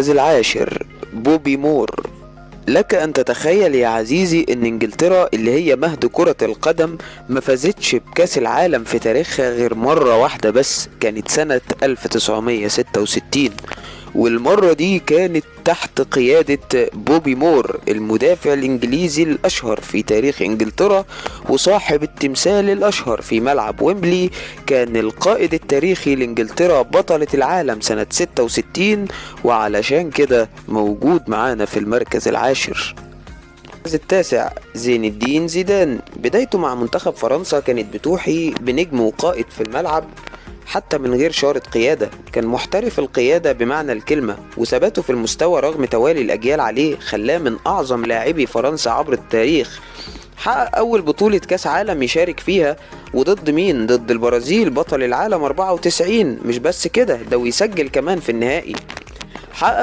العاشر بوبي مور. لك أن تتخيل يا عزيزي إن إنجلترا اللي هي مهد كرة القدم ما فازتش بكأس العالم في تاريخها غير مرة واحدة بس، كانت سنة 1966، والمرة دي كانت تحت قيادة بوبي مور المدافع الإنجليزي الأشهر في تاريخ إنجلترا وصاحب التمثال الأشهر في ملعب ويمبلي. كان القائد التاريخي لإنجلترا بطلة العالم سنة 66، وعلشان كده موجود معانا في المركز العاشر. المركز التاسع زين الدين زيدان. بدايته مع منتخب فرنسا كانت بتوحي بنجم وقائد في الملعب حتى من غير شارة قيادة، كان محترف القيادة بمعنى الكلمة، وثباته في المستوى رغم توالي الأجيال عليه خلاه من أعظم لاعبي فرنسا عبر التاريخ. حقق أول بطولة كأس عالم يشارك فيها، وضد مين؟ ضد البرازيل بطل العالم 94. مش بس كده، ده ويسجل كمان في النهائي. حقق